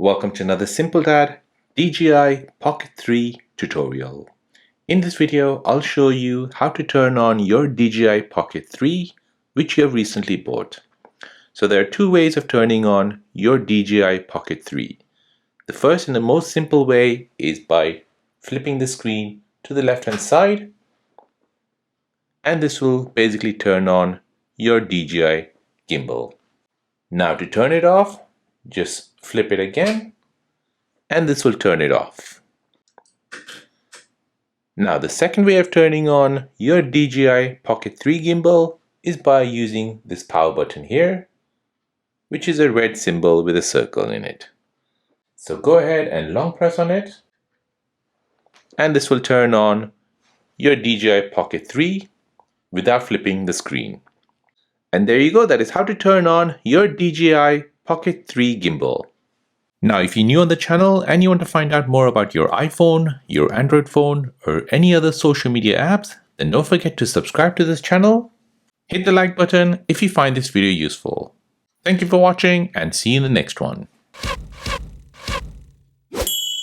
Welcome to another Simple Dad DJI Pocket 3 tutorial. In this video, I'll show you how to turn on your DJI Pocket 3 which you have recently bought. So there are two ways of turning on your DJI Pocket 3. The first and the most simple way is by flipping the screen to the left hand side, and this will basically turn on your DJI gimbal. Now to turn it off, just flip it again and this will turn it off. Now the second way of turning on your DJI Pocket 3 gimbal is by using this power button here, which is a red symbol with a circle in it. So go ahead and long press on it and this will turn on your DJI Pocket 3 without flipping the screen. And there you go, that is how to turn on your DJI Pocket 3 gimbal. Now if you're new on the channel and you want to find out more about your iPhone, your Android phone, or any other social media apps, then don't forget to subscribe to this channel. Hit the like button if you find this video useful. Thank you for watching and see you in the next one.